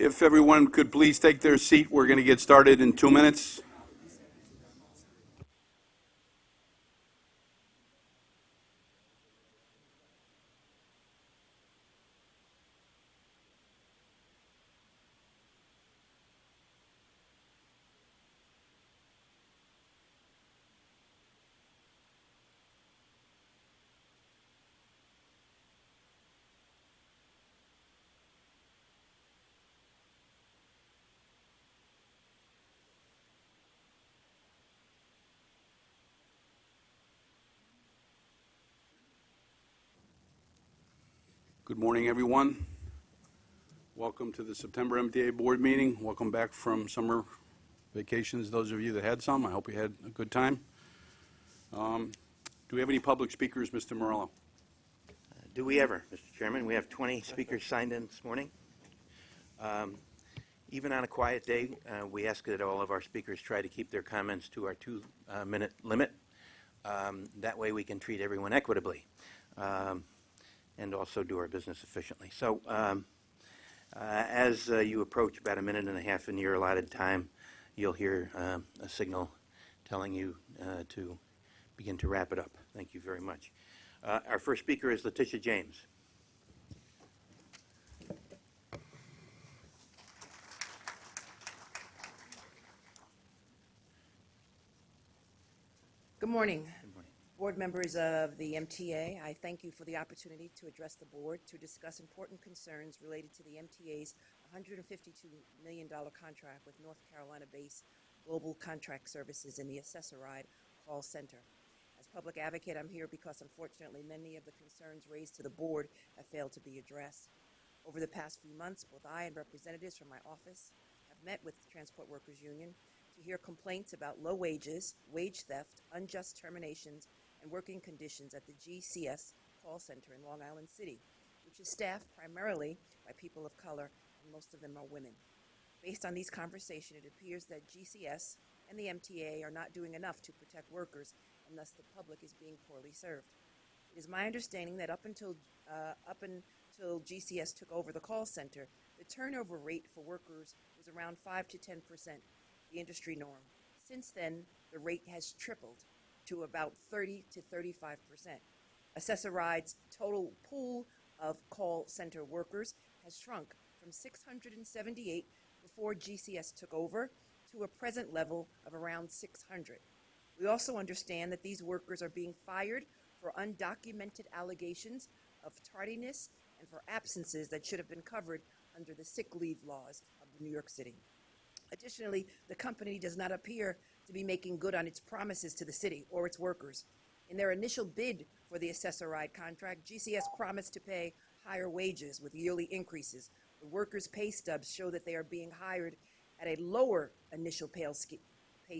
If everyone could please take their seat, we're going to get started in 2 minutes. Good morning, everyone. Welcome to the September MTA Board meeting. Welcome back from summer vacations, those of you that had some. I hope you had a good time. Do we have any public speakers, Mr. Morello? Do we ever, Mr. Chairman? We have 20 speakers signed in this morning. Even on a quiet day, we ask that all of our speakers try to keep their comments to our 2-minute limit. That way we can treat everyone equitably. And also do our business efficiently. So as you approach about 1.5 minutes in your allotted time, you'll hear a signal telling you to begin to wrap it up. Thank you very much. Our first speaker is Letitia James. Good morning. Board members of the MTA, I thank you for the opportunity to address the board to discuss important concerns related to the MTA's $152 million contract with North Carolina-based Global Contract Services in the Accessoride Call Center. As public advocate, I'm here because unfortunately many of the concerns raised to the board have failed to be addressed. Over the past few months, both I and representatives from my office have met with the Transport Workers Union to hear complaints about low wages, wage theft, unjust terminations, and working conditions at the GCS call center in Long Island City, which is staffed primarily by people of color, and most of them are women. Based on these conversations, it appears that GCS and the MTA are not doing enough to protect workers, and thus the public is being poorly served. It is my understanding that up until GCS took over the call center, the turnover rate for workers was around 5 to 10%, the industry norm. Since then, the rate has tripled to about 30 to 35%. Accessoride's total pool of call center workers has shrunk from 678 before GCS took over to a present level of around 600. We also understand that these workers are being fired for undocumented allegations of tardiness and for absences that should have been covered under the sick leave laws of New York City. Additionally, the company does not appear to be making good on its promises to the city or its workers. In their initial bid for the Accessoride contract, GCS promised to pay higher wages with yearly increases. The workers' pay stubs show that they are being hired at a lower initial pay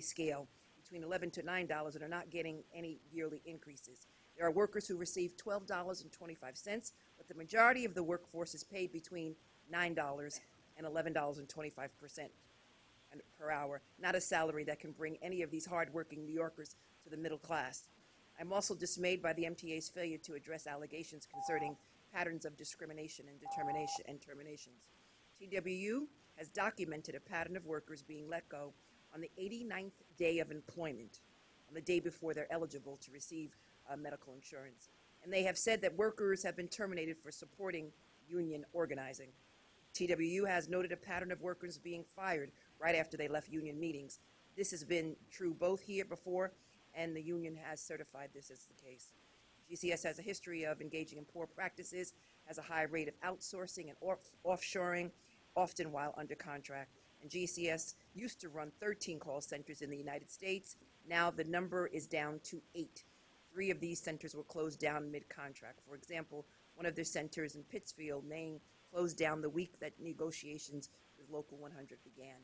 scale, between $11 to $9, and are not getting any yearly increases. There are workers who receive $12.25, but the majority of the workforce is paid between $9 and $11.25 per hour, not a salary that can bring any of these hardworking New Yorkers to the middle class. I'm also dismayed by the MTA's failure to address allegations concerning patterns of discrimination and terminations. TWU has documented a pattern of workers being let go on the 89th day of employment, on the day before they're eligible to receive medical insurance. And they have said that workers have been terminated for supporting union organizing. TWU has noted a pattern of workers being fired right after they left union meetings. This has been true both here before, and the union has certified this as the case. GCS has a history of engaging in poor practices, has a high rate of outsourcing and offshoring, often while under contract. And GCS used to run 13 call centers in the United States. Now the number is down to 8. 3 of these centers were closed down mid-contract. For example, one of their centers in Pittsfield, Maine, closed down the week that negotiations with Local 100 began.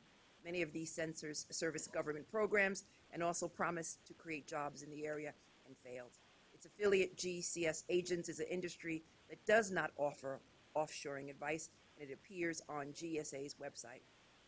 Many of these centers service government programs and also promised to create jobs in the area and failed. Its affiliate GCS Agents is an industry that does not offer offshoring advice, and it appears on GSA's website.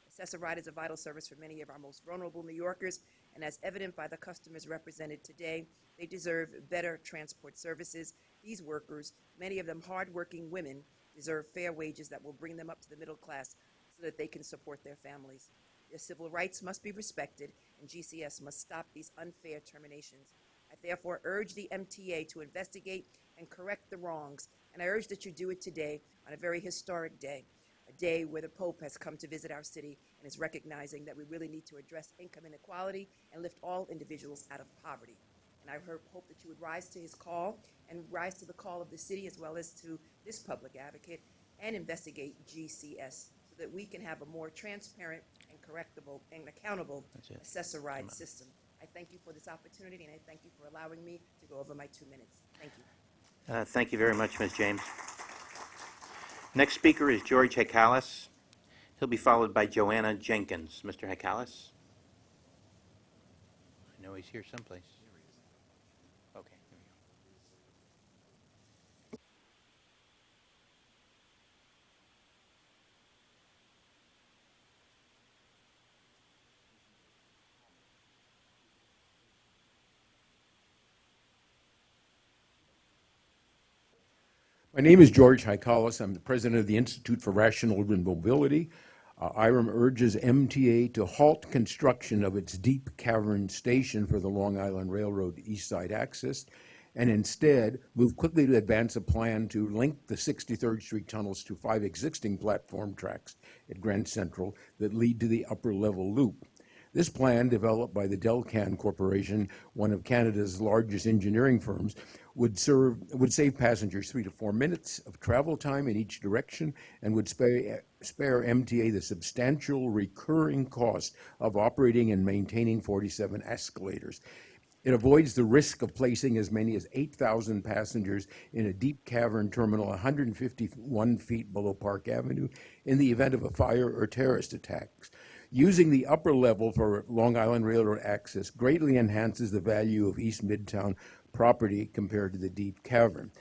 Accessoride is a vital service for many of our most vulnerable New Yorkers, and as evident by the customers represented today, they deserve better transport services. These workers, many of them hardworking women, deserve fair wages that will bring them up to the middle class so that they can support their families. Their civil rights must be respected, and GCS must stop these unfair terminations. I therefore urge the MTA to investigate and correct the wrongs, and I urge that you do it today on a very historic day, a day where the Pope has come to visit our city and is recognizing that we really need to address income inequality and lift all individuals out of poverty. And I hope that you would rise to his call and rise to the call of the city as well as to this public advocate and investigate GCS so that we can have a more transparent and correctable and accountable assessor ride system. I thank you for this opportunity, and I thank you for allowing me to go over my 2 minutes. Thank you. Thank you very much, Ms. James. Next speaker is George Hekalis. He'll be followed by Joanna Jenkins. Mr. Hekalis? I know he's here someplace. Okay, here we go. My name is George Hekalis. I'm the president of the Institute for Rational Urban Mobility. IRM urges MTA to halt construction of its deep cavern station for the Long Island Railroad East Side access and instead move quickly to advance a plan to link the 63rd Street tunnels to 5 existing platform tracks at Grand Central that lead to the upper level loop. This plan, developed by the Delcan Corporation, one of Canada's largest engineering firms, would save passengers 3 to 4 minutes of travel time in each direction and would spare MTA the substantial recurring cost of operating and maintaining 47 escalators. It avoids the risk of placing as many as 8,000 passengers in a deep cavern terminal 151 feet below Park Avenue in the event of a fire or terrorist attacks. Using the upper level for Long Island Railroad access greatly enhances the value of East Midtown property compared to the deep cavern.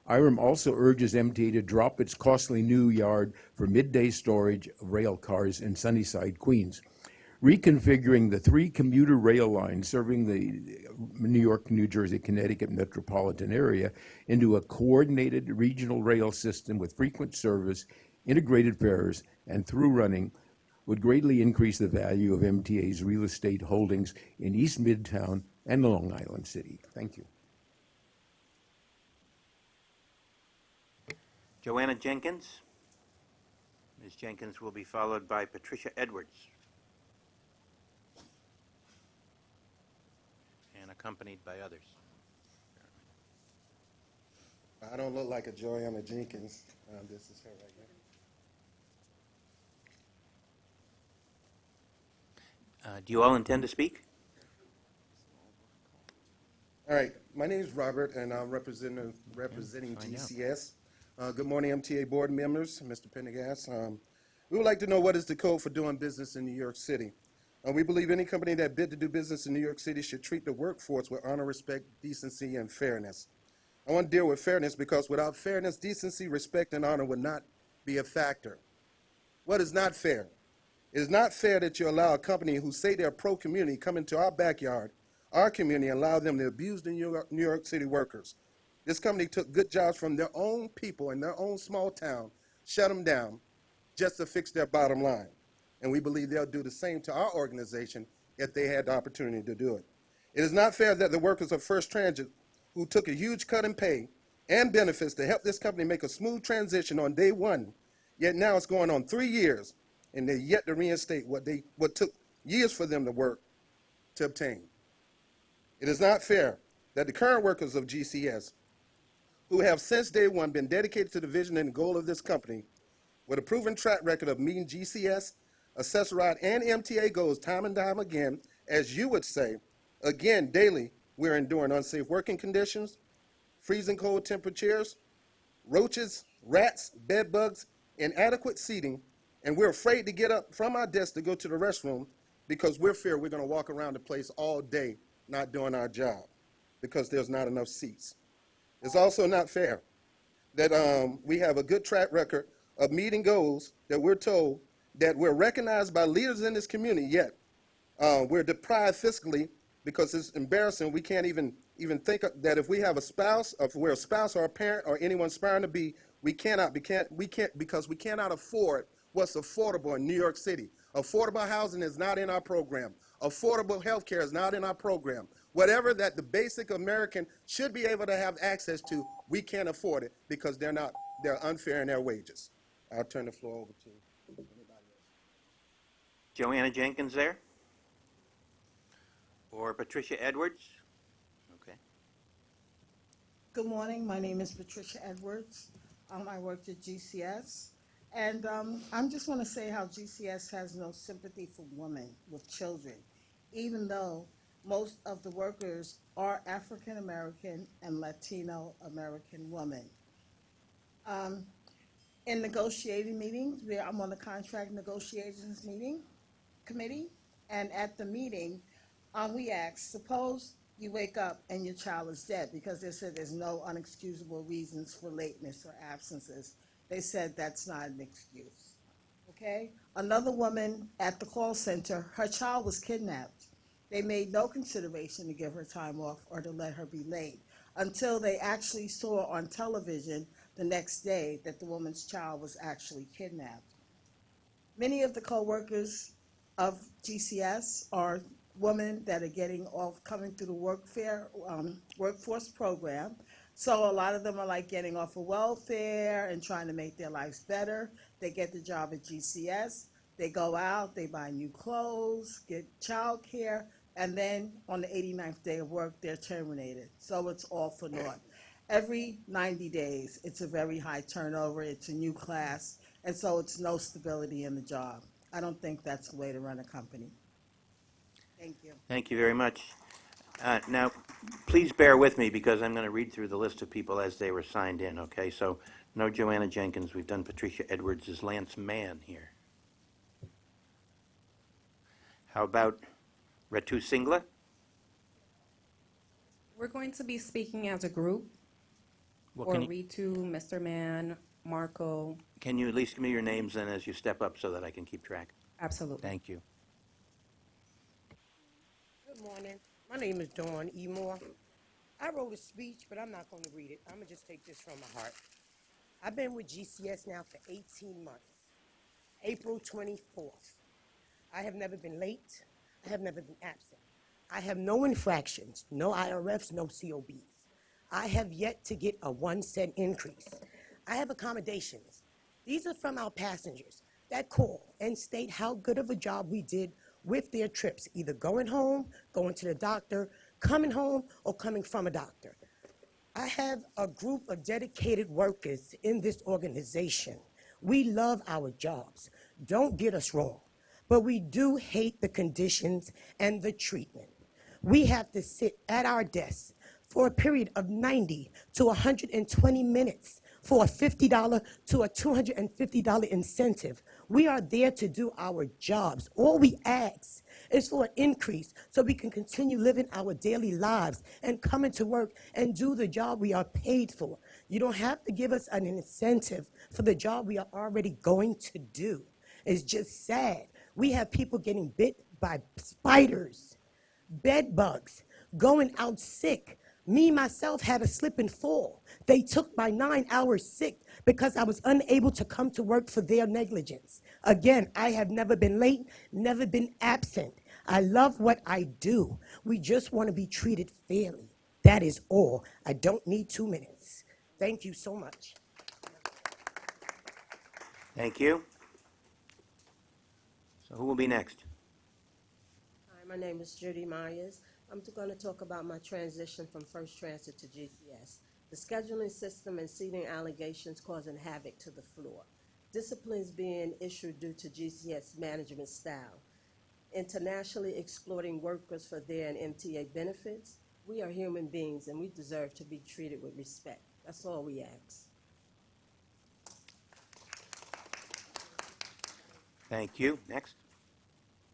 IRM also urges MTA to drop its costly new yard for midday storage of rail cars in Sunnyside, Queens. Reconfiguring the 3 commuter rail lines serving the New York, New Jersey, Connecticut metropolitan area into a coordinated regional rail system with frequent service, integrated fares, and through running would greatly increase the value of MTA's real estate holdings in East Midtown and Long Island City. Thank you. Joanna Jenkins. Ms. Jenkins will be followed by Patricia Edwards, and accompanied by others. I don't look like a Joanna Jenkins. This is her right here. Do you all intend to speak? All right, my name is Robert, and I'm representing GCS. Good morning, MTA board members, Mr. Pendergast. We would like to know what is the code for doing business in New York City. We believe any company that bid to do business in New York City should treat the workforce with honor, respect, decency, and fairness. I want to deal with fairness because without fairness, decency, respect, and honor would not be a factor. What is not fair? It is not fair that you allow a company who say they're pro-community come into our backyard, our community, and allow them to abuse the New York City workers. This company took good jobs from their own people in their own small town, shut them down just to fix their bottom line. And we believe they'll do the same to our organization if they had the opportunity to do it. It is not fair that the workers of First Transit, who took a huge cut in pay and benefits to help this company make a smooth transition on day one, yet now it's going on 3 years, and they're yet to reinstate what took years for them to work to obtain. It is not fair that the current workers of GCS, who have since day one been dedicated to the vision and goal of this company, with a proven track record of meeting GCS, Accessoride, and MTA goals time and time again, as you would say, again, daily, we're enduring unsafe working conditions, freezing cold temperatures, roaches, rats, bed bugs, inadequate seating, and we're afraid to get up from our desk to go to the restroom because we're feared we're going to walk around the place all day not doing our job because there's not enough seats. It's also not fair that we have a good track record of meeting goals that we're told that we're recognized by leaders in this community, yet we're deprived fiscally because it's embarrassing. We can't even think that if we have a spouse, or if we're a spouse or a parent or anyone aspiring to be, we can't because we cannot afford what's affordable in New York City. Affordable housing is not in our program. Affordable health care is not in our program. Whatever that the basic American should be able to have access to, we can't afford it because they're unfair in their wages. I'll turn the floor over to anybody else. Joanna Jenkins there? Or Patricia Edwards? Okay. Good morning. My name is Patricia Edwards. I worked at GCS. And I just want to say how GCS has no sympathy for women with children, even though most of the workers are African American and Latino American women. In negotiating meetings, I'm on the contract negotiations committee, and at the meeting, we asked, suppose you wake up and your child is dead, because they said there's no unexcusable reasons for lateness or absences. They said that's not an excuse, okay? Another woman at the call center, her child was kidnapped. They made no consideration to give her time off or to let her be late until they actually saw on television the next day that the woman's child was actually kidnapped. Many of the co-workers of GCS are women that are getting off, coming through the workforce program. So a lot of them are like getting off of welfare and trying to make their lives better. They get the job at GCS, they go out, they buy new clothes, get child care, and then on the 89th day of work, they're terminated. So it's all for naught. Every 90 days, it's a very high turnover, it's a new class, and so it's no stability in the job. I don't think that's the way to run a company. Thank you. Thank you very much. Now, please bear with me because I'm going to read through the list of people as they were signed in, okay? So, no Joanna Jenkins. We've done Patricia Edwards. Is Lance Mann here? How about Ratu Singla? We're going to be speaking as a group, Well, or can you, Ritu, Mr. Mann, Marco. can you at least give me your names then as you step up so that I can keep track? Absolutely. Thank you. Good morning. My name is Dawn E. Moore. I wrote a speech, but I'm not going to read it. I'm going to just take this from my heart. I've been with GCS now for 18 months. April 24th. I have never been late. I have never been absent. I have no infractions, no IRFs, no COBs. I have yet to get a 1-cent increase. I have accommodations. These are from our passengers that call and state how good of a job we did with their trips, either going home, going to the doctor, coming home, or coming from a doctor. I have a group of dedicated workers in this organization. We love our jobs. Don't get us wrong, but we do hate the conditions and the treatment. We have to sit at our desks for a period of 90 to 120 minutes for a $50 to a $250 incentive. We are there to do our jobs. All we ask is for an increase so we can continue living our daily lives and coming to work and do the job we are paid for. You don't have to give us an incentive for the job we are already going to do. It's just sad. We have people getting bit by spiders, bed bugs, going out sick. Me, myself, had a slip and fall. They took my 9 hours sick because I was unable to come to work for their negligence. Again, I have never been late, never been absent. I love what I do. We just want to be treated fairly. That is all. I don't need 2 minutes. Thank you so much. Thank you. So who will be next? Hi, my name is Judy Myers. I'm going to talk about my transition from First Transit to GCS. The scheduling system and seating allegations causing havoc to the floor. Disciplines being issued due to GCS management style. Internationally exploiting workers for their and MTA benefits. We are human beings and we deserve to be treated with respect. That's all we ask. Thank you. Next.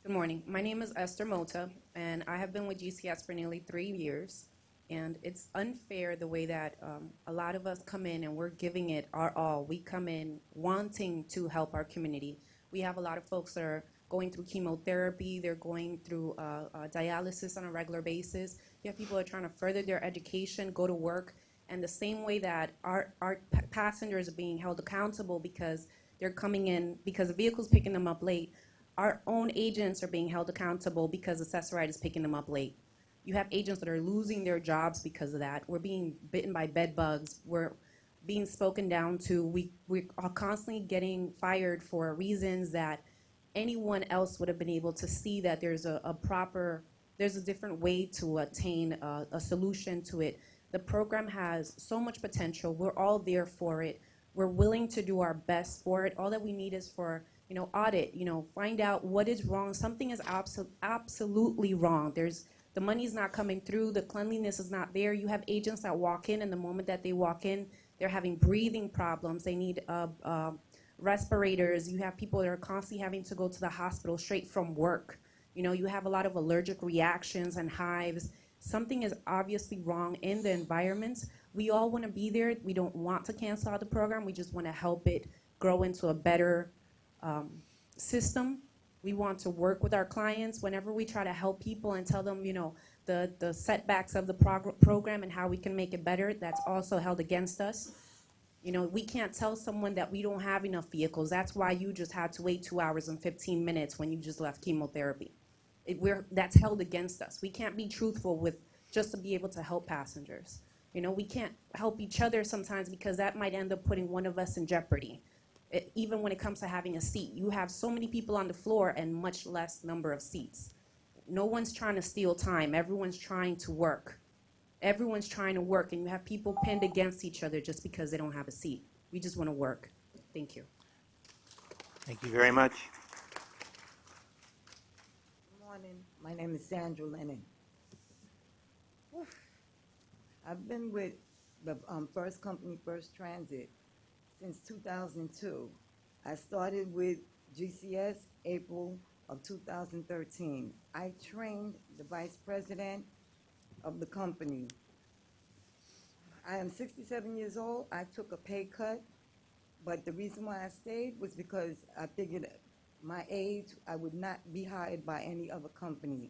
Good morning. My name is Esther Mota, and I have been with GCS for nearly 3 years. And it's unfair the way that a lot of us come in and we're giving it our all. We come in wanting to help our community. We have a lot of folks that are going through chemotherapy. They're going through dialysis on a regular basis. You have people that are trying to further their education, go to work. And the same way that our passengers are being held accountable because they're coming in because the vehicle's picking them up late. Our own agents are being held accountable because Accessoride is picking them up late. You have agents that are losing their jobs because of that. We're being bitten by bed bugs. We're being spoken down to. We are constantly getting fired for reasons that anyone else would have been able to see that there's there's a different way to attain a solution to it. The program has so much potential. We're all there for it. We're willing to do our best for it. All that we need is for, audit, find out what is wrong. Something is absolutely wrong. The money's not coming through. The cleanliness is not there. You have agents that walk in, and the moment that they walk in, they're having breathing problems. They need respirators. You have people that are constantly having to go to the hospital straight from work. You have a lot of allergic reactions and hives. Something is obviously wrong in the environment. We all want to be there. We don't want to cancel out the program. We just want to help it grow into a better system. We want to work with our clients whenever we try to help people and tell them, the setbacks of the program and how we can make it better. That's also held against us. We can't tell someone that we don't have enough vehicles. That's why you just had to wait 2 hours and 15 minutes when you just left chemotherapy. That's held against us. We can't be truthful with just to be able to help passengers. We can't help each other sometimes because that might end up putting one of us in jeopardy. Even when it comes to having a seat, you have so many people on the floor and much less number of seats. No one's trying to steal time. Everyone's trying to work. Everyone's trying to work, and you have people pinned against each other just because they don't have a seat. We just want to work. Thank you. Thank you very much. Good morning. My name is Sandra Lennon. I've been with the first company, First Transit, since 2002. I started with GCS April of 2013. I trained the vice president of the company. I am 67 years old. I took a pay cut, but the reason why I stayed was because I figured at my age I would not be hired by any other company.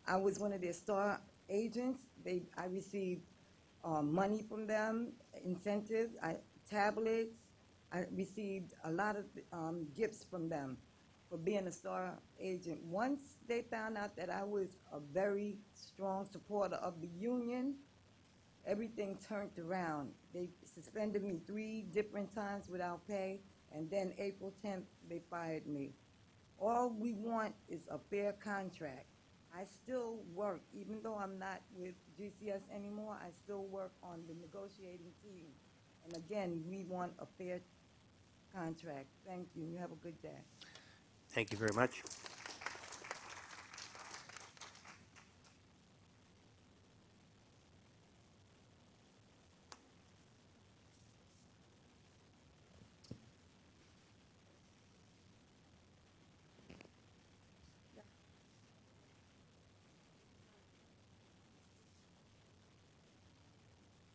I was one of their star agents. I received money from them, incentives, tablets. I received a lot of gifts from them for being a star agent. Once they found out that I was a very strong supporter of the union, everything turned around. They suspended me 3 different times without pay, and then April 10th, they fired me. All we want is a fair contract. I still work, even though I'm not with GCS anymore, I still work on the negotiating team. And again, we want a fair contract. Thank you. You have a good day. Thank you very much.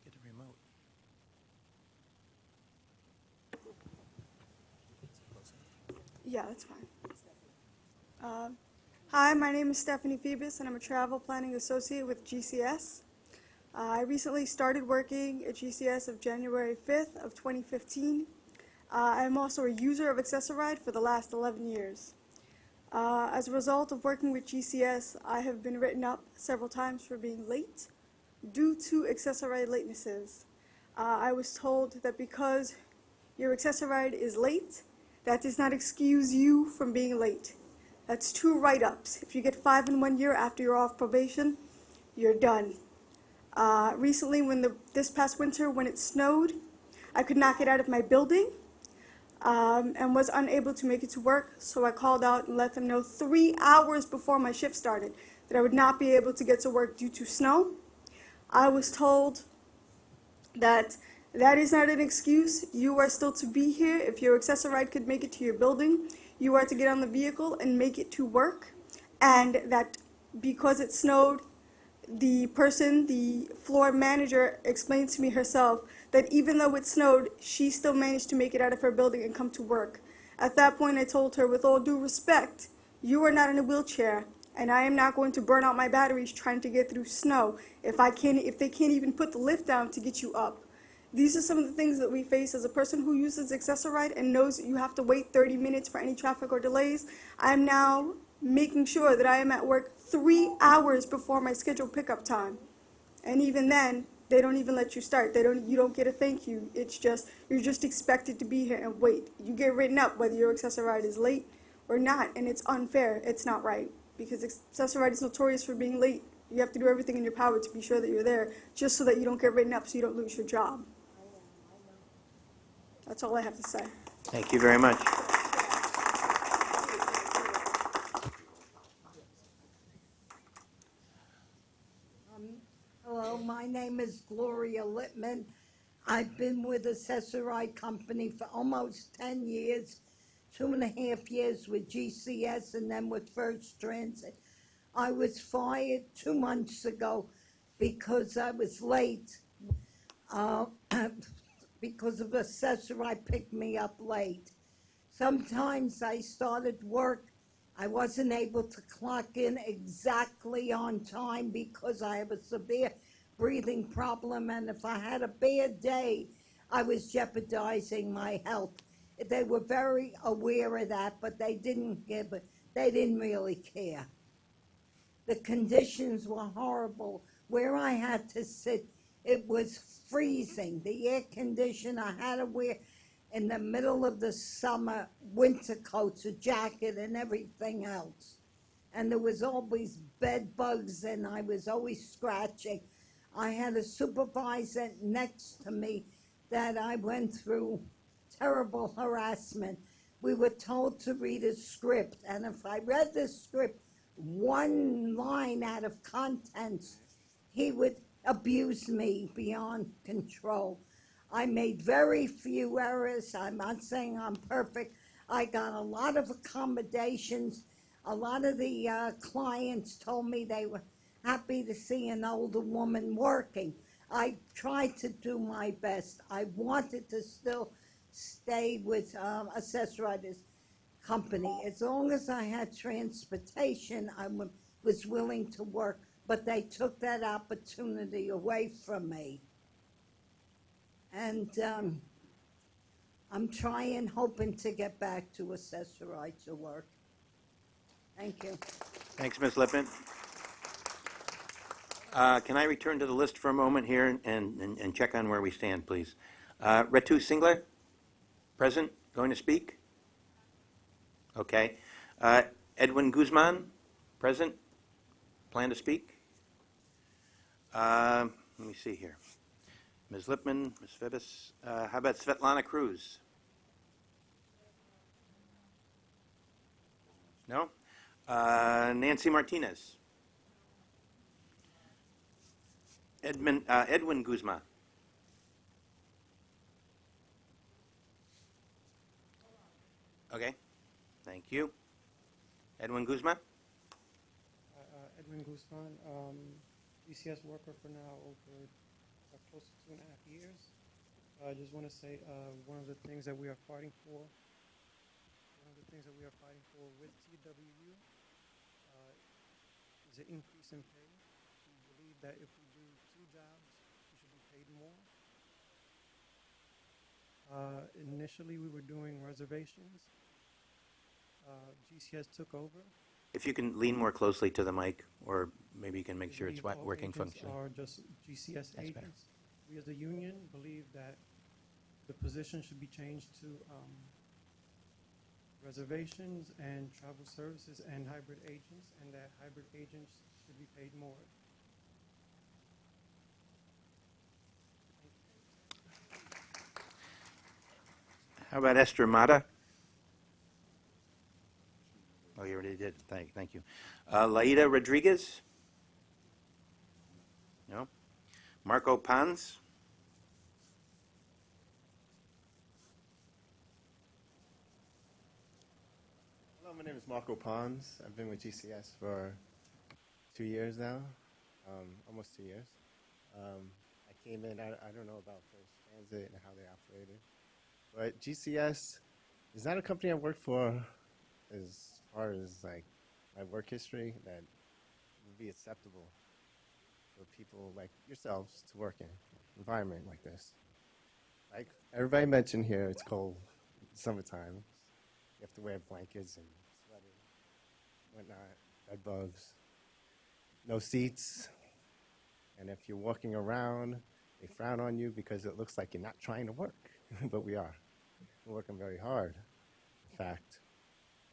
Get a remote. Yeah, that's fine. Hi, my name is Stephanie Phoebus, and I'm a travel planning associate with GCS. I recently started working at GCS of January 5th of 2015. I'm also a user of Accessoride for the last 11 years. As a result of working with GCS, I have been written up several times for being late due to Accessoride latenesses. I was told that because your Accessoride is late, that does not excuse you from being late. That's 2 write-ups. If you get 5 in 1 year after you're off probation, you're done. Recently, this past winter, when it snowed, I could not get out of my building and was unable to make it to work, so I called out and let them know 3 hours before my shift started that I would not be able to get to work due to snow. I was told that that is not an excuse. You are still to be here. If your Accessoride could make it to your building, you are to get on the vehicle and make it to work. And that because it snowed, the floor manager, explained to me herself that even though it snowed, she still managed to make it out of her building and come to work. At that point, I told her, with all due respect, you are not in a wheelchair, and I am not going to burn out my batteries trying to get through snow if they can't even put the lift down to get you up. These are some of the things that we face as a person who uses Access-a-Ride and knows that you have to wait 30 minutes for any traffic or delays. I'm now making sure that I am at work 3 hours before my scheduled pickup time. And even then, they don't even let you start. You don't get a thank you. It's just, you're just expected to be here and wait. You get written up whether your Access-a-Ride is late or not, and it's unfair. It's not right, because Access-a-Ride is notorious for being late. You have to do everything in your power to be sure that you're there, just so that you don't get written up, so you don't lose your job. That's all I have to say. Thank you very much. Hello, my name is Gloria Littman. I've been with Access-a-Ride Company for almost 10 years, 2.5 years with GCS and then with First Transit. I was fired 2 months ago because I was late, because of Access-a-Ride picked me up late. Sometimes I started work, I wasn't able to clock in exactly on time because I have a severe breathing problem, and if I had a bad day, I was jeopardizing my health. They were very aware of that, but they didn't really care. The conditions were horrible. Where I had to sit, it was freezing. The air conditioner, I had to wear in the middle of the summer winter coats, a jacket, and everything else. And there was always bed bugs, and I was always scratching. I had a supervisor next to me that I went through terrible harassment. We were told to read a script, and if I read the script one line out of contents, he would abuse me beyond control. I made very few errors. I'm not saying I'm perfect. I got a lot of accommodations. A lot of the clients told me they were happy to see an older woman working. I tried to do my best. I wanted to still stay with Access-a-Ride Company. As long as I had transportation, I was willing to work, but they took that opportunity away from me. And I'm trying, hoping to get back to Access-a-Ride to work. Thank you. Thanks, Ms. Lippman. Can I return to the list for a moment here and check on where we stand, please? Retu Singler, present, going to speak? Okay. Edwin Guzman, present, plan to speak? Let me see here. Ms. Lippman, Ms. Fibis. How about Svetlana Cruz? No? Nancy Martinez? Edwin Guzman? Okay, thank you. Edwin Guzman? Edwin Guzman, DCS worker for now over close to 2.5 years. I just want to say one of the things that we are fighting for, with TWU is an increase in pay. We believe that if we do 2 jobs, we should be paid more. Initially, we were doing reservations. GCS took over. If you can lean more closely to the mic, or maybe you can make sure it's working functionally. Are just GCS That's agents. better. We as a union believe that the position should be changed to reservations and travel services and hybrid agents, and that hybrid agents should be paid more. How about Esther Mata? Oh, you already did. Thank you. Laida Rodriguez? No? Marco Pans? Hello, my name is Marco Pons. I've been with GCS for 2 years now, almost 2 years. I came in, I don't know about First Transit and how they operated, but GCS is not a company I worked for as far as like my work history that would be acceptable for people like yourselves to work in an environment like this. like everybody mentioned here, it's cold. It's summertime. You have to wear blankets and sweaters, whatnot, bed bugs. No seats. And if you're walking around, they frown on you because it looks like you're not trying to work. But we are. We're working very hard. In fact,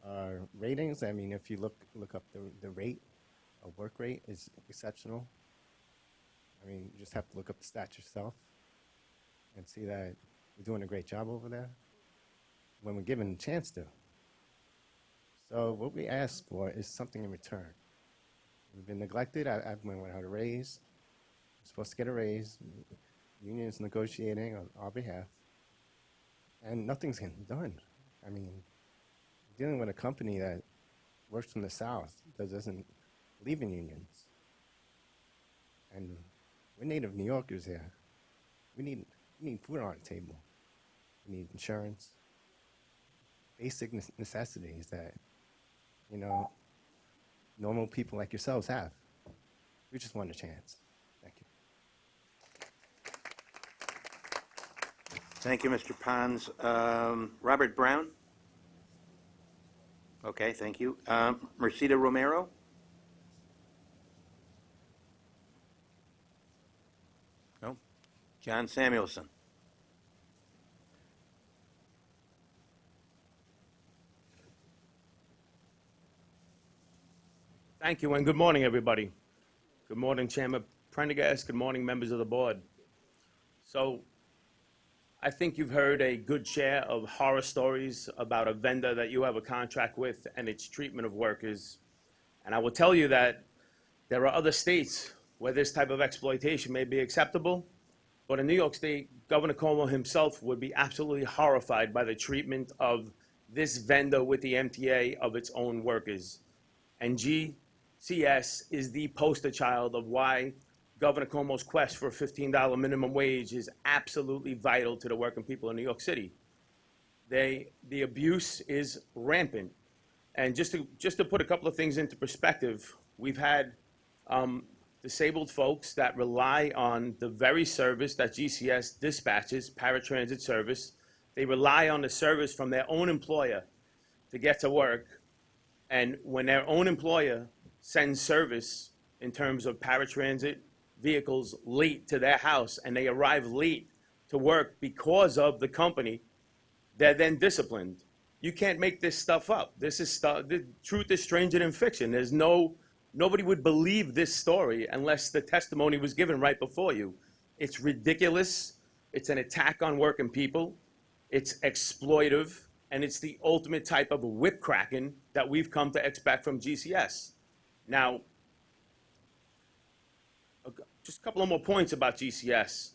our ratings, I mean, if you look up the rate, our work rate is exceptional. I mean, you just have to look up the stats yourself and see that we're doing a great job over there when we're given a chance to. So what we ask for is something in return. We've been neglected. I've been without a raise. We're supposed to get a raise. The union is negotiating on our behalf. And nothing's getting done. I mean, dealing with a company that works from the South that doesn't believe in unions. And we're native New Yorkers here. We need food on the table. We need insurance. Basic necessities that, you know, normal people like yourselves have. We just want a chance. Thank you. Thank you, Mr. Pons. Robert Brown? Okay, thank you. Mercida Romero? No? John Samuelson? Thank you, and good morning, everybody. Good morning, Chairman Prendergast. Good morning, members of the board. So, I think you've heard a good share of horror stories about a vendor that you have a contract with and its treatment of workers. And I will tell you that there are other states where this type of exploitation may be acceptable, but in New York State, Governor Cuomo himself would be absolutely horrified by the treatment of this vendor with the MTA of its own workers. And GCS is the poster child of why Governor Cuomo's quest for a $15 minimum wage is absolutely vital to the working people in New York City. The abuse is rampant. And just to put a couple of things into perspective, we've had disabled folks that rely on the very service that GCS dispatches, paratransit service. They rely on the service from their own employer to get to work. And when their own employer sends service in terms of paratransit vehicles late to their house and they arrive late to work because of the company, they're then disciplined. You can't make this stuff up. This is stuff, the truth is stranger than fiction. Nobody would believe this story unless the testimony was given right before you. It's ridiculous. It's an attack on working people. It's exploitive. And it's the ultimate type of whip cracking that we've come to expect from GCS. Now, just a couple of more points about GCS.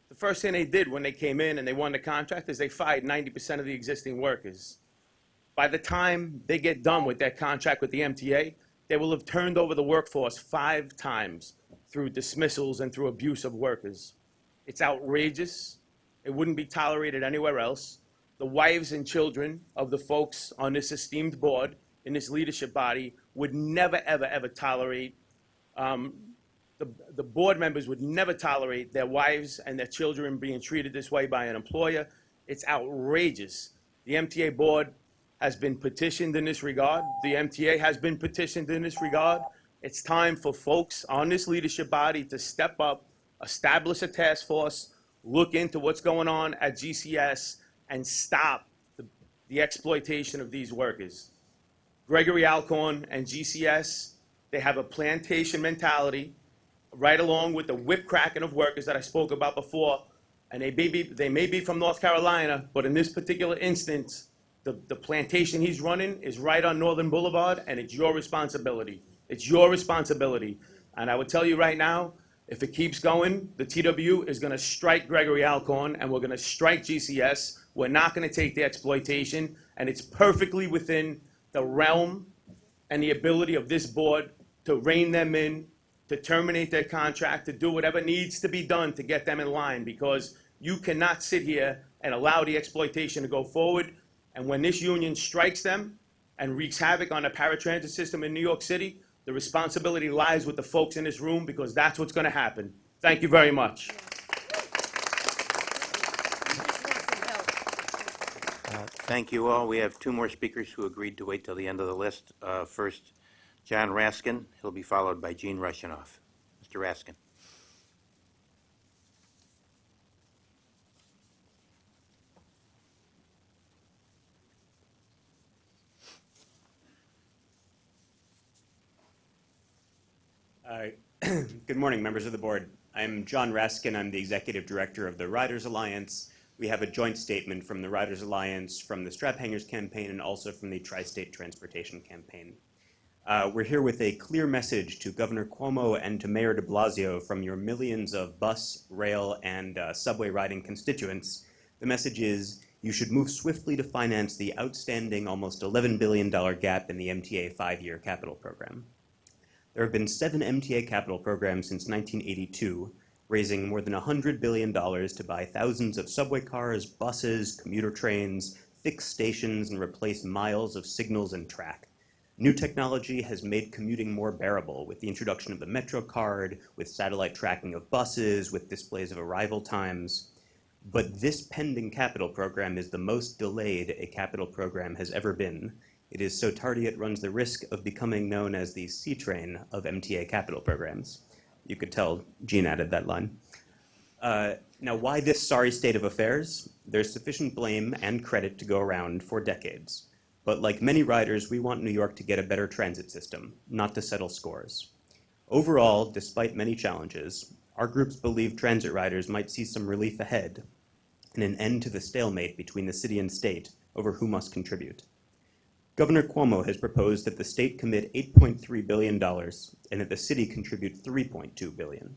The first thing they did when they came in and they won the contract is they fired 90% of the existing workers. By the time they get done with their contract with the MTA, they will have turned over the workforce 5 times through dismissals and through abuse of workers. It's outrageous. It wouldn't be tolerated anywhere else. The wives and children of the folks on this esteemed board, in this leadership body, would never, ever, ever tolerate, the board members would never tolerate their wives and their children being treated this way by an employer. It's outrageous. The MTA board has been petitioned in this regard. The MTA has been petitioned in this regard. It's time for folks on this leadership body to step up, establish a task force, look into what's going on at GCS, and stop the exploitation of these workers. Gregory Alcorn and GCS, they have a plantation mentality, right along with the whip cracking of workers that I spoke about before. And they may be from North Carolina, but in this particular instance, the plantation he's running is right on Northern Boulevard, and it's your responsibility. It's your responsibility. And I would tell you right now, if it keeps going, the TW is going to strike Gregory Alcorn, and we're going to strike GCS. We're not going to take the exploitation, and it's perfectly within the realm and the ability of this board to rein them in, to terminate their contract, to do whatever needs to be done to get them in line, because you cannot sit here and allow the exploitation to go forward. And when this union strikes them and wreaks havoc on the paratransit system in New York City, the responsibility lies with the folks in this room, because that's what's going to happen. Thank you very much. Thank you all. We have two more speakers who agreed to wait till the end of the list. First, John Raskin. He'll be followed by Gene Rushinoff. Mr. Raskin. Good morning, members of the board. I'm John Raskin. I'm the executive director of the Riders Alliance. We have a joint statement from the Riders Alliance, from the Strap Hangers campaign, and also from the Tri-State Transportation campaign. We're here with a clear message to Governor Cuomo and to Mayor de Blasio from your millions of bus, rail, and subway riding constituents. The message is you should move swiftly to finance the outstanding almost $11 billion gap in the MTA 5-year capital program. There have been 7 MTA capital programs since 1982, raising more than $100 billion to buy thousands of subway cars, buses, commuter trains, fix stations, and replace miles of signals and track. New technology has made commuting more bearable with the introduction of the Metro card, with satellite tracking of buses, with displays of arrival times. But this pending capital program is the most delayed a capital program has ever been. It is so tardy it runs the risk of becoming known as the C-train of MTA capital programs. You could tell Gene added that line. Now, why this sorry state of affairs? There's sufficient blame and credit to go around for decades. But like many riders, we want New York to get a better transit system, not to settle scores. Overall, despite many challenges, our groups believe transit riders might see some relief ahead and an end to the stalemate between the city and state over who must contribute. Governor Cuomo has proposed that the state commit $8.3 billion and that the city contribute $3.2 billion.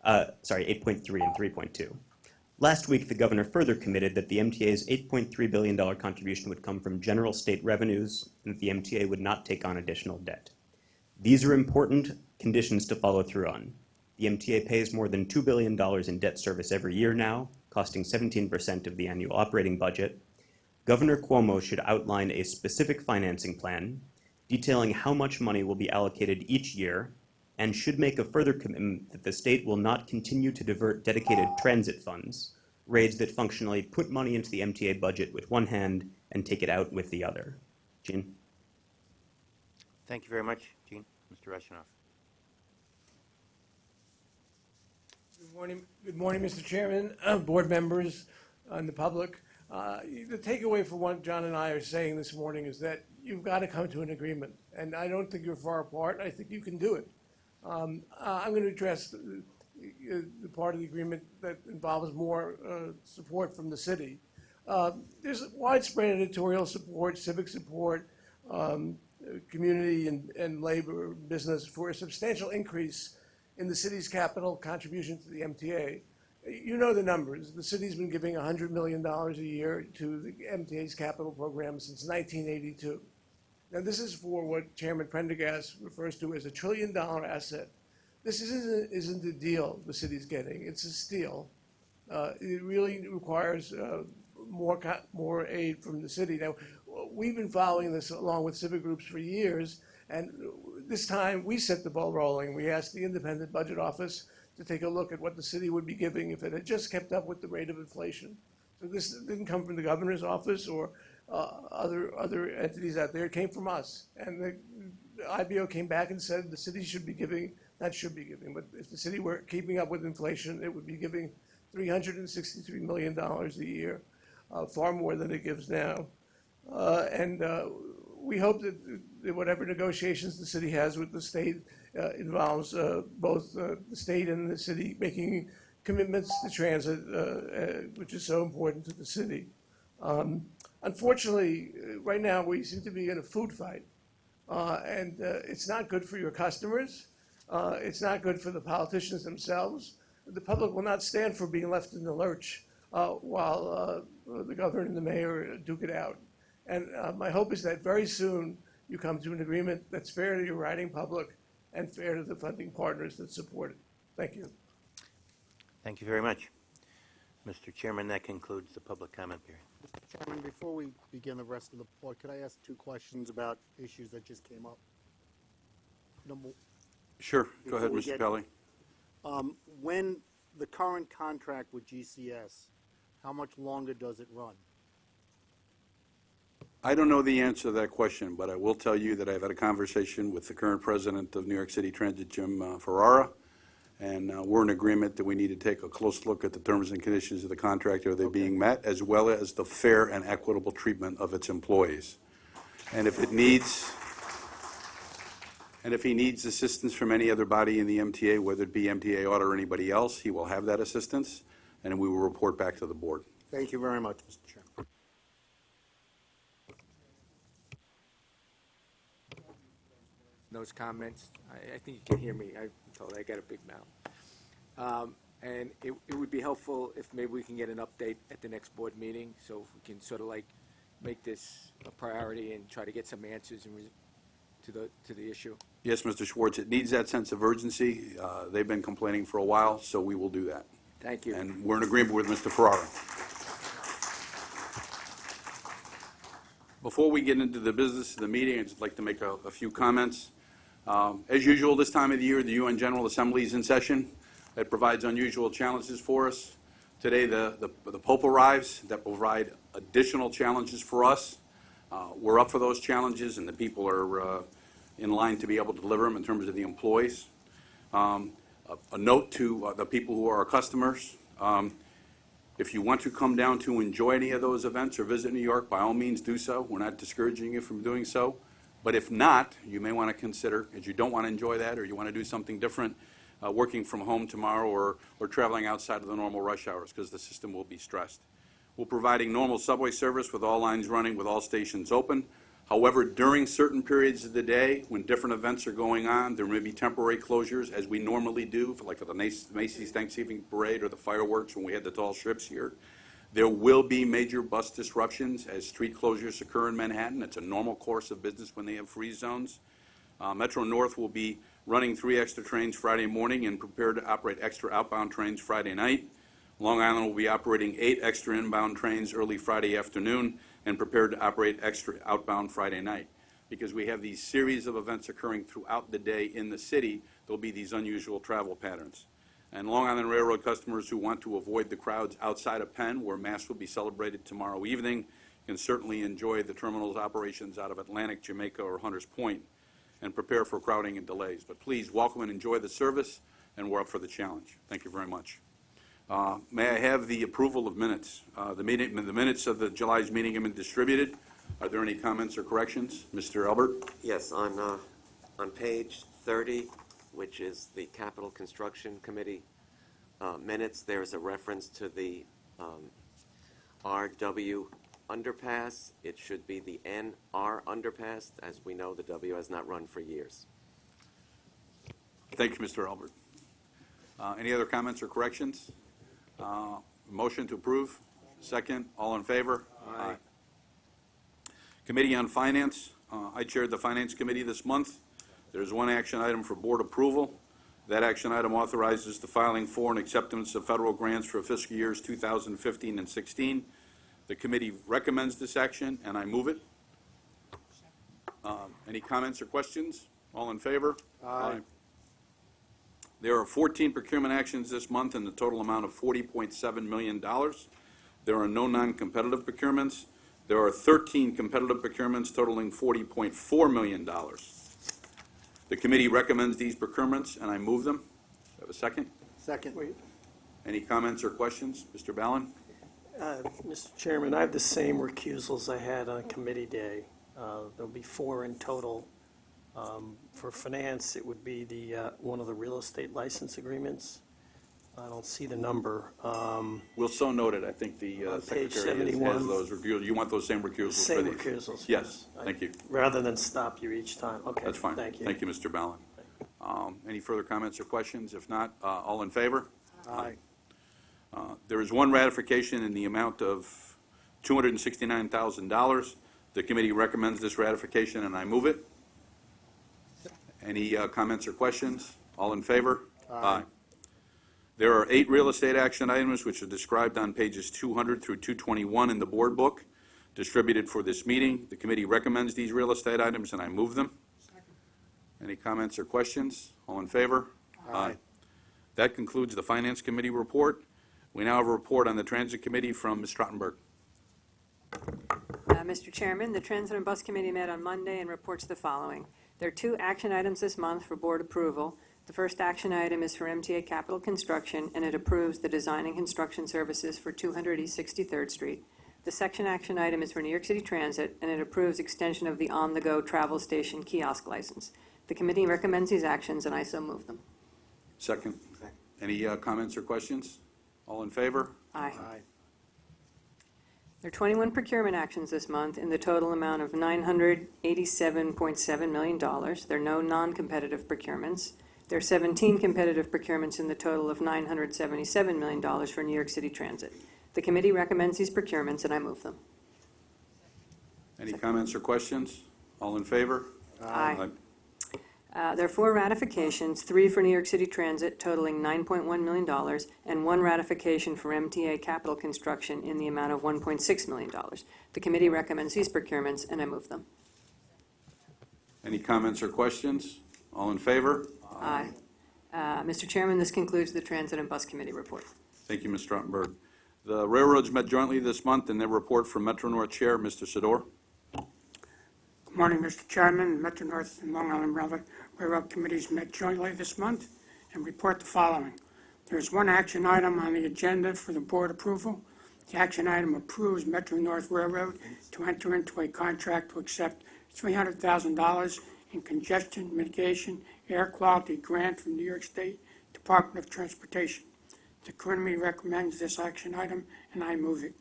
8.3 and 3.2. Last week, the governor further committed that the MTA's $8.3 billion contribution would come from general state revenues and that the MTA would not take on additional debt. These are important conditions to follow through on. The MTA pays more than $2 billion in debt service every year now, costing 17% of the annual operating budget. Governor Cuomo should outline a specific financing plan detailing how much money will be allocated each year and should make a further commitment that the state will not continue to divert dedicated transit funds, raids that functionally put money into the MTA budget with one hand and take it out with the other. Gene? Thank you very much, Gene. Mr. Rushinoff. Good morning, Mr. Chairman, board members, and the public. The takeaway from what John and I are saying this morning is that you've got to come to an agreement, and I don't think you're far apart. I think you can do it. I'm going to address the part of the agreement that involves more support from the city. There's widespread editorial support, civic support, community and labor business for a substantial increase in the city's capital contribution to the MTA. You know the numbers. The city's been giving $100 million a year to the MTA's capital program since 1982. Now, this is for what Chairman Prendergast refers to as a $1 trillion asset. This isn't a deal the city's getting. It's a steal. It really requires more aid from the city. Now, we've been following this along with civic groups for years, and this time we set the ball rolling. We asked the Independent Budget Office to take a look at what the city would be giving if it had just kept up with the rate of inflation. So this didn't come from the governor's office or other entities out there. It came from us. And the IBO came back and said the city should be giving, not should be giving, but if the city were keeping up with inflation, it would be giving $363 million a year, far more than it gives now. We hope that whatever negotiations the city has with the state involves both the state and the city making commitments to transit, which is so important to the city. Unfortunately, right now we seem to be in a food fight, and it's not good for your customers. It's not good for the politicians themselves. The public will not stand for being left in the lurch while the governor and the mayor duke it out. And my hope is that very soon you come to an agreement that's fair to your riding public and fair to the funding partners that support it. Thank you. Thank you very much. Mr. Chairman, that concludes the public comment period. Mr. Chairman, before we begin the rest of the board, could I ask 2 questions about issues that just came up? Sure. Go ahead, Mr. Pelley. When the current contract with GCS, how much longer does it run? I don't know the answer to that question, but I will tell you that I've had a conversation with the current president of New York City Transit, Jim Ferrara, and we're in agreement that we need to take a close look at the terms and conditions of the contract. Are they being met, as well as the fair and equitable treatment of its employees? And if it needs, and if he needs assistance from any other body in the MTA, whether it be MTA Audit or anybody else, he will have that assistance, and we will report back to the board. Thank you very much, Mr. Chairman. Those comments. I think you can hear me. I'm told I got a big mouth. And it would be helpful if maybe we can get an update at the next board meeting, so if we can sort of like make this a priority and try to get some answers to the issue. Yes, Mr. Schwartz, it needs that sense of urgency. They've been complaining for a while, so we will do that. Thank you. And we're in agreement with Mr. Ferrara. Before we get into the business of the meeting, I'd just like to make a few comments. As usual, this time of the year, the UN General Assembly is in session. That provides unusual challenges for us. Today, the Pope arrives that provide additional challenges for us. We're up for those challenges, and the people are in line to be able to deliver them in terms of the employees. A note to the people who are our customers. If you want to come down to enjoy any of those events or visit New York, by all means do so. We're not discouraging you from doing so. But if not, you may want to consider, if you don't want to enjoy that or you want to do something different, working from home tomorrow or traveling outside of the normal rush hours, because the system will be stressed. We're providing normal subway service with all lines running, with all stations open. However, during certain periods of the day, when different events are going on, there may be temporary closures, as we normally do, like for the Macy's Thanksgiving Parade or the fireworks when we had the tall strips here. There will be major bus disruptions as street closures occur in Manhattan. It's a normal course of business when they have freeze zones. Metro North will be running 3 extra trains Friday morning and prepared to operate extra outbound trains Friday night. Long Island will be operating 8 extra inbound trains early Friday afternoon and prepared to operate extra outbound Friday night. Because we have these series of events occurring throughout the day in the city, there'll be these unusual travel patterns. And Long Island Railroad customers who want to avoid the crowds outside of Penn, where Mass will be celebrated tomorrow evening, can certainly enjoy the terminal's operations out of Atlantic, Jamaica, or Hunters Point, and prepare for crowding and delays. But please welcome and enjoy the service, and we're up for the challenge. Thank you very much. May I have the approval of minutes? The minutes of the July's meeting have been distributed. Are there any comments or corrections? Mr. Albert? Yes, on page 30, which is the Capital Construction Committee minutes, there's a reference to the RW underpass. It should be the NR underpass. As we know, the W has not run for years. Thank you, Mr. Albert. Any other comments or corrections? Motion to approve? Second. All in favor? Aye. Committee on Finance. I chaired the Finance Committee this month. There's one action item for board approval. That action item authorizes the filing for and acceptance of federal grants for fiscal years 2015 and 16. The committee recommends this action, and I move it. Any comments or questions? All in favor? Aye. There are 14 procurement actions this month in the total amount of $40.7 million. There are no non-competitive procurements. There are 13 competitive procurements totaling $40.4 million. The committee recommends these procurements, and I move them. Do I have a second? Second. Any comments or questions? Mr. Ballin? Mr. Chairman, I have the same recusals I had on committee day. There'll be 4 in total. For finance, it would be the one of the real estate license agreements. I don't see the number. We'll so note it. I think the page secretary 71. has those recusals. You want those same recusals Same for these? recusals. Yes. Thank you. Rather than stop you each time. Okay. That's fine. Thank you. Thank you, Mr. Ballin. Any further comments or questions? If not, all in favor? Aye. There is one ratification in the amount of $269,000. The committee recommends this ratification, and I move it. Any comments or questions? All in favor? Aye. There are 8 real estate action items which are described on pages 200 through 221 in the board book, distributed for this meeting. The committee recommends these real estate items, and I move them. Any comments or questions? All in favor? Aye. That concludes the Finance Committee report. We now have a report on the Transit Committee from Ms. Trottenberg. Mr. Chairman, the Transit and Bus Committee met on Monday and reports the following. There are 2 action items this month for board approval. The first action item is for MTA Capital Construction, and it approves the design and construction services for 200 East 63rd Street. The second action item is for New York City Transit, and it approves extension of the on-the-go travel station kiosk license. The committee recommends these actions, and I so move them. Second. Any comments or questions? All in favor? Aye. There are 21 procurement actions this month in the total amount of $987.7 million. There are no non-competitive procurements. There are 17 competitive procurements in the total of $977 million for New York City Transit. The committee recommends these procurements, and I move them. Any comments or questions? All in favor? Aye. There are 4 ratifications, 3 for New York City Transit totaling $9.1 million, and 1 ratification for MTA Capital Construction in the amount of $1.6 million. The committee recommends these procurements, and I move them. Any comments or questions? All in favor? Aye. Mr. Chairman, this concludes the Transit and Bus Committee report. Thank you, Ms. Trottenberg. The railroads met jointly this month, and their report from Metro North Chair, Mr. Sador. Good morning, Mr. Chairman. Metro North and Long Island Railroad Committees met jointly this month and report the following. There is 1 action item on the agenda for the board approval. The action item approves Metro North Railroad to enter into a contract to accept $300,000 in congestion mitigation air quality grant from New York State Department of Transportation. The committee recommends this action item, and I move it.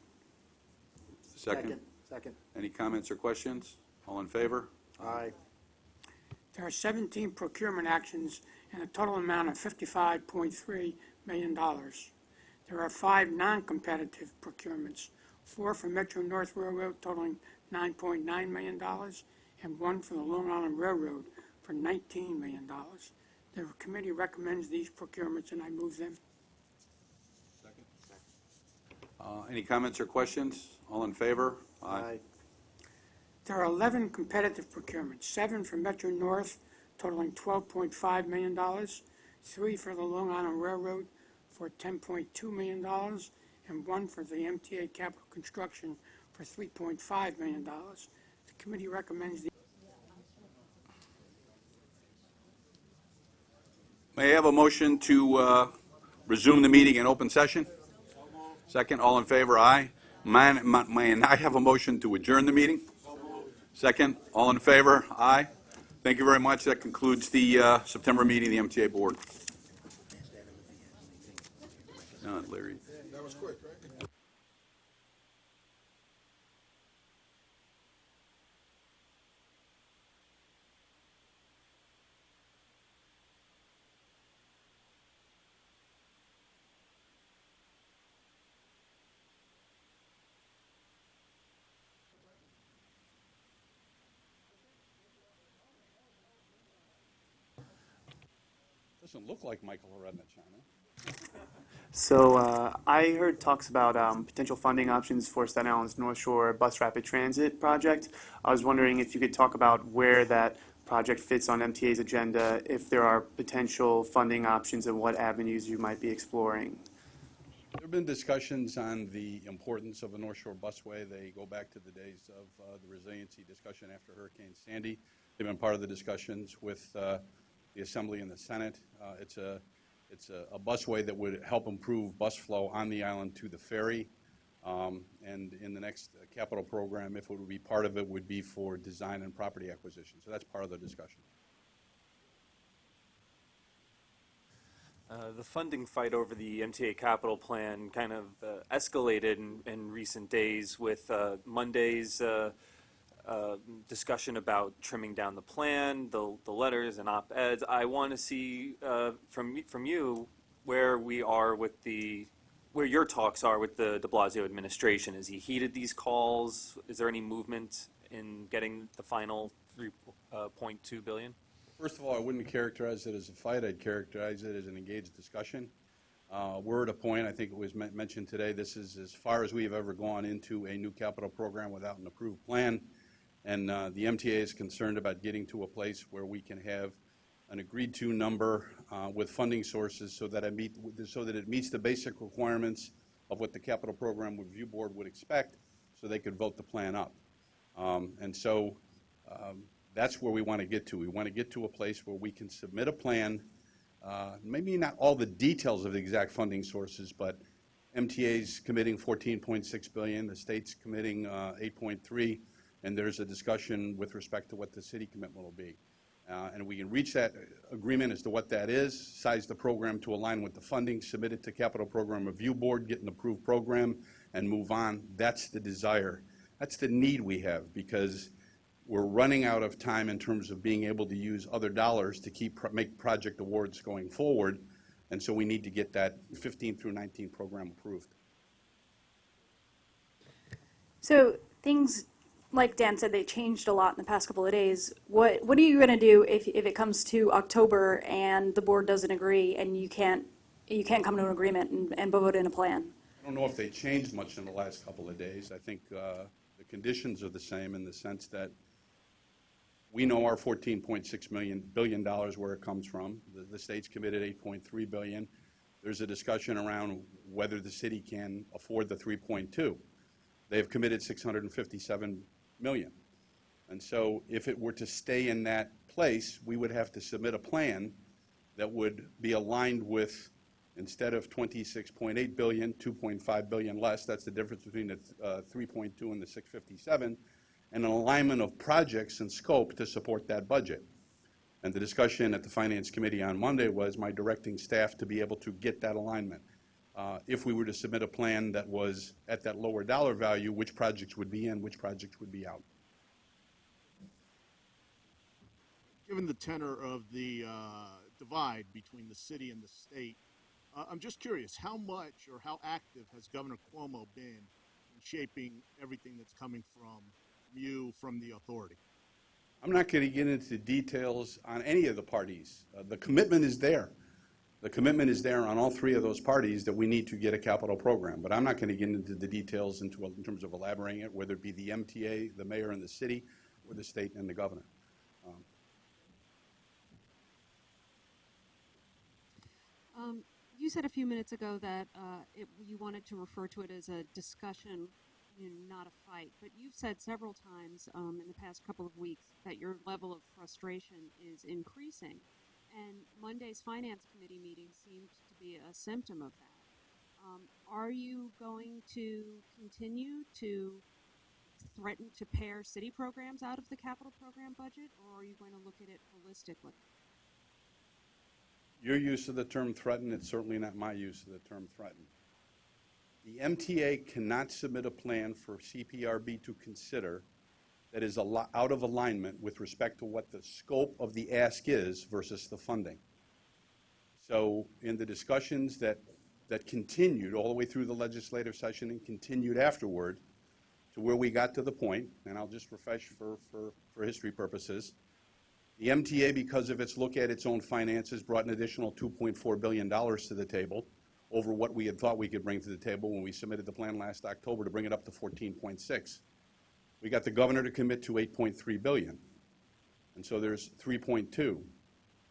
Second. Second. Any comments or questions? All in favor? Aye. There are 17 procurement actions and a total amount of $55.3 million. There are 5 non-competitive procurements, 4 for Metro North Railroad totaling $9.9 million, and 1 for the Long Island Railroad for $19 million. The committee recommends these procurements, and I move them. Any comments or questions? All in favor? Aye. There are 11 competitive procurements, 7 for Metro North totaling $12.5 million, 3 for the Long Island Railroad for $10.2 million, and 1 for the MTA Capital Construction for $3.5 million. The committee recommends the... May I have a motion to resume the meeting in open session? Second. All in favor? Aye. May I have a motion to adjourn the meeting? Second. All in favor? Aye. Thank you very much. That concludes the September meeting of the MTA Board. Larry. That was quick, right? Doesn't look like Michael Horednich, So I heard talks about potential funding options for Staten Island's North Shore Bus Rapid Transit project. I was wondering if you could talk about where that project fits on MTA's agenda, if there are potential funding options and what avenues you might be exploring. There have been discussions on the importance of a North Shore busway. They go back to the days of the resiliency discussion after Hurricane Sandy. They've been part of the discussions with the Assembly and the Senate. It's a busway that would help improve bus flow on the island to the ferry. And in the next capital program, if it would be part of it, would be for design and property acquisition. So that's part of the discussion. The funding fight over the MTA capital plan kind of escalated in recent days with Monday's discussion about trimming down the plan, the letters and op-eds. I want to see from you where we are with where your talks are with the de Blasio administration. Has he heeded these calls? Is there any movement in getting the final $3.2 billion? First of all, I wouldn't characterize it as a fight. I'd characterize it as an engaged discussion. We're at a point, I think it was mentioned today, this is as far as we have ever gone into a new capital program without an approved plan. And the MTA is concerned about getting to a place where we can have an agreed-to number with funding sources so that it meets the basic requirements of what the Capital Program Review Board would expect, so they could vote the plan up. And so that's where we want to get to. We want to get to a place where we can submit a plan, maybe not all the details of the exact funding sources, but MTA's committing $14.6 billion, the state's committing $8.3, and there's a discussion with respect to what the city commitment will be. And we can reach that agreement as to what that is, size the program to align with the funding, submit it to Capital Program Review Board, get an approved program, and move on. That's the desire. That's the need we have, because we're running out of time in terms of being able to use other dollars to make project awards going forward, and so we need to get that 15 through 19 program approved. So things, like Dan said, they changed a lot in the past couple of days. What are you going to do if it comes to October and the board doesn't agree and you can't come to an agreement and vote in a plan? I don't know if they changed much in the last couple of days. I think the conditions are the same in the sense that we know our $14.6 billion where it comes from. The state's committed $8.3 billion. There's a discussion around whether the city can afford the 3.2. They have committed $657 million. And so if it were to stay in that place, we would have to submit a plan that would be aligned with, instead of $26.8 billion, $2.5 billion less. That's the difference between the 3.2 and the 657, and an alignment of projects and scope to support that budget. And the discussion at the Finance Committee on Monday was my directing staff to be able to get that alignment. If we were to submit a plan that was at that lower dollar value, which projects would be in, which projects would be out. Given the tenor of the divide between the city and the state, I'm just curious, how much or how active has Governor Cuomo been in shaping everything that's coming from you, from the authority? I'm not going to get into details on any of the parties. The commitment is there. The commitment is there on all three of those parties that we need to get a capital program. But I'm not going to get into the details in terms of elaborating it, whether it be the MTA, the mayor and the city, or the state and the governor. You said a few minutes ago that you wanted to refer to it as a discussion, not a fight. But you've said several times in the past couple of weeks that your level of frustration is increasing. And Monday's Finance Committee meeting seemed to be a symptom of that. Are you going to continue to threaten to pare city programs out of the capital program budget, or are you going to look at it holistically? Your use of the term threaten, it's certainly not my use of the term threaten. The MTA cannot submit a plan for CPRB to consider that is out of alignment with respect to what the scope of the ask is versus the funding. So in the discussions that continued all the way through the legislative session and continued afterward to where we got to the point, and I'll just refresh for history purposes, the MTA, because of its look at its own finances, brought an additional $2.4 billion to the table over what we had thought we could bring to the table when we submitted the plan last October to bring it up to 14.6. We got the governor to commit to 8.3 billion. And so there's 3.2.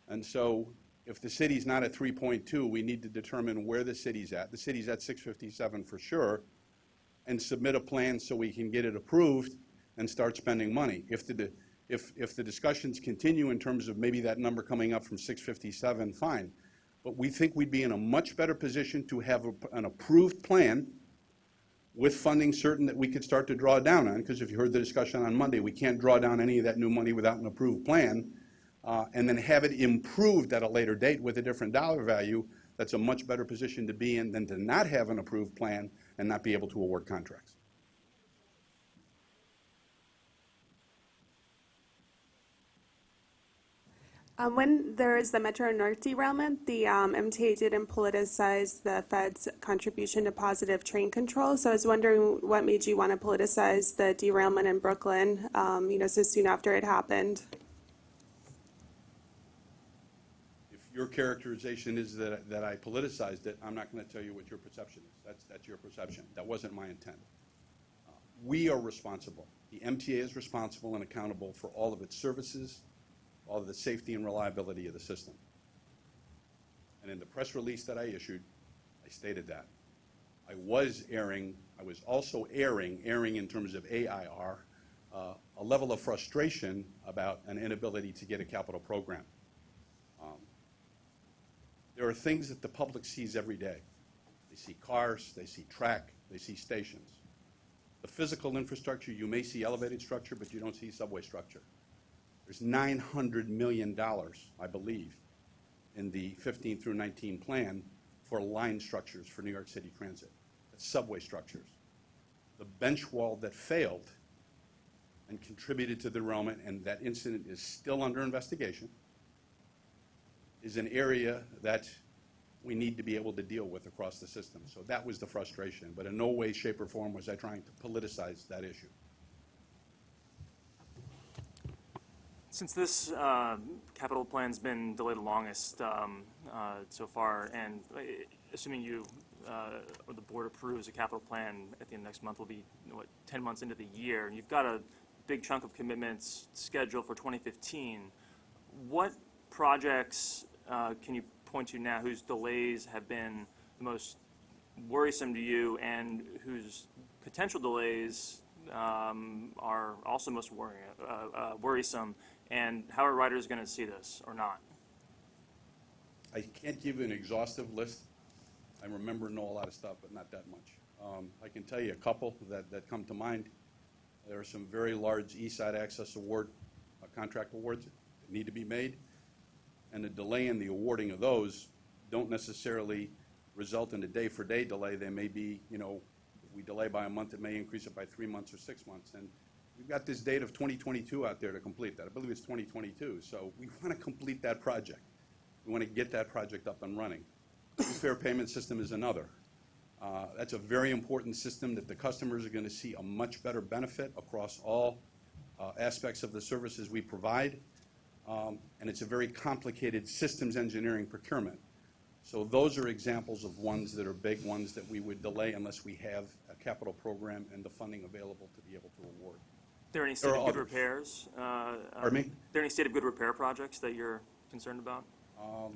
And so if the city's not at 3.2, we need to determine where the city's at. The city's at 657 for sure, and submit a plan so we can get it approved and start spending money. If the discussions continue in terms of maybe that number coming up from 657, fine. But we think we'd be in a much better position to have an approved plan with funding certain that we could start to draw down on, because if you heard the discussion on Monday, we can't draw down any of that new money without an approved plan, and then have it improved at a later date with a different dollar value. That's a much better position to be in than to not have an approved plan and not be able to award contracts. When there is the Metro-North derailment, the MTA didn't politicize the Fed's contribution to positive train control. So I was wondering what made you want to politicize the derailment in Brooklyn, so soon after it happened. If your characterization is that I politicized it, I'm not going to tell you what your perception is. That's your perception. That wasn't my intent. We are responsible. The MTA is responsible and accountable for all of its services, all of the safety and reliability of the system. And in the press release that I issued, I stated that. I was also airing in terms of AIR, a level of frustration about an inability to get a capital program. There are things that the public sees every day. They see cars, they see track, they see stations. The physical infrastructure, you may see elevated structure, but you don't see subway structure. There's $900 million, I believe, in the 15 through 19 plan for line structures for New York City Transit. That's subway structures. The bench wall that failed and contributed to the derailment, and that incident is still under investigation, is an area that we need to be able to deal with across the system. So that was the frustration, but in no way, shape, or form was I trying to politicize that issue. Since this capital plan's been delayed the longest so far, and assuming you or the board approves a capital plan at the end of next month, will be, what, 10 months into the year, and you've got a big chunk of commitments scheduled for 2015. What projects can you point to now whose delays have been the most worrisome to you, and whose potential delays are also most worrisome, and how are riders going to see this or not? I can't give you an exhaustive list. I remember and know a lot of stuff, but not that much. I can tell you a couple that come to mind. There are some very large East Side Access Award contract awards that need to be made, and the delay in the awarding of those don't necessarily result in a day-for-day delay. They may be, you know, if we delay by a month, it may increase it by 3 months or 6 months. And we've got this date of 2022 out there to complete that. I believe it's 2022. So we want to complete that project. We want to get that project up and running. The fare payment system is another. That's a very important system that the customers are going to see a much better benefit across all aspects of the services we provide. And it's a very complicated systems engineering procurement. So those are examples of ones that are big ones that we would delay unless we have a capital program and the funding available to be able to award. Are there any state of good repairs? Pardon me? Are there any state of good repair projects that you're concerned about?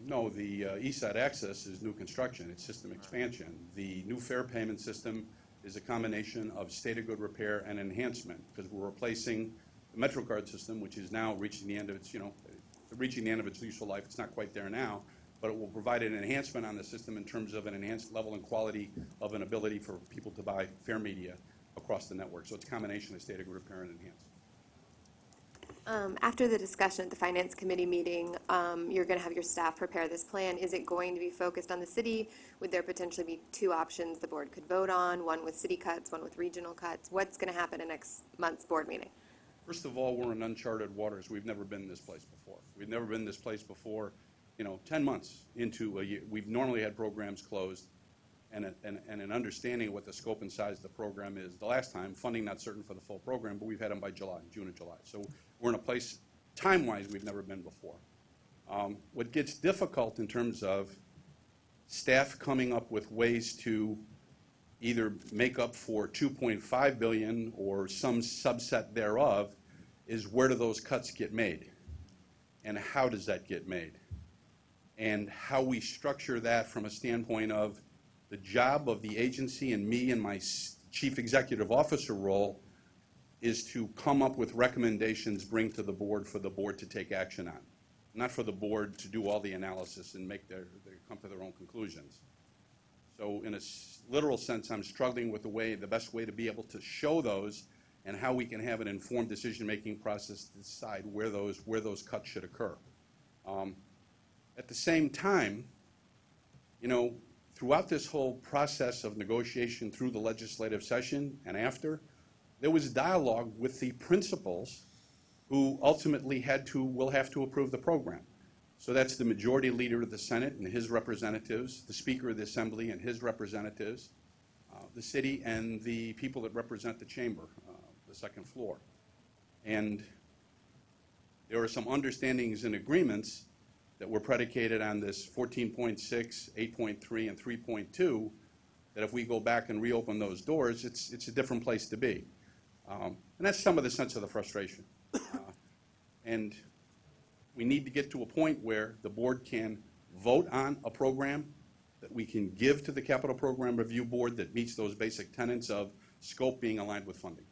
No, the East Side Access is new construction. It's system expansion. The new fare payment system is a combination of state of good repair and enhancement, because we're replacing the MetroCard system, which is now reaching the end of its, reaching the end of its useful life. It's not quite there now, but it will provide an enhancement on the system in terms of an enhanced level and quality of an ability for people to buy fare media across the network. So it's a combination of state of good repair and enhancement. After the discussion at the Finance Committee meeting, you're going to have your staff prepare this plan. Is it going to be focused on the city? Would there potentially be two options the board could vote on, one with city cuts, one with regional cuts? What's going to happen in next month's board meeting? First of all, we're in uncharted waters. We've never been in this place before. We've never been in this place before, 10 months into a year. We've normally had programs closed and an understanding of what the scope and size of the program is. The last time, funding not certain for the full program, but we've had them by June or July. So we're in a place, time-wise, we've never been before. What gets difficult in terms of staff coming up with ways to either make up for $2.5 billion or some subset thereof is where do those cuts get made? And how does that get made? And how we structure that from a standpoint of the job of the agency and me in my chief executive officer role is to come up with recommendations, bring to the board for the board to take action on, not for the board to do all the analysis and come to their own conclusions. So in a literal sense, I'm struggling with the best way to be able to show those and how we can have an informed decision-making process to decide where those cuts should occur. At the same time, throughout this whole process of negotiation through the legislative session and after, there was dialogue with the principals who ultimately will have to approve the program. So that's the majority leader of the Senate and his representatives, the Speaker of the Assembly and his representatives, the city, and the people that represent the chamber, the second floor. And there are some understandings and agreements that were predicated on this 14.6, 8.3, and 3.2, that if we go back and reopen those doors, it's a different place to be. And that's some of the sense of the frustration. And we need to get to a point where the board can vote on a program that we can give to the Capital Program Review Board that meets those basic tenets of scope being aligned with funding.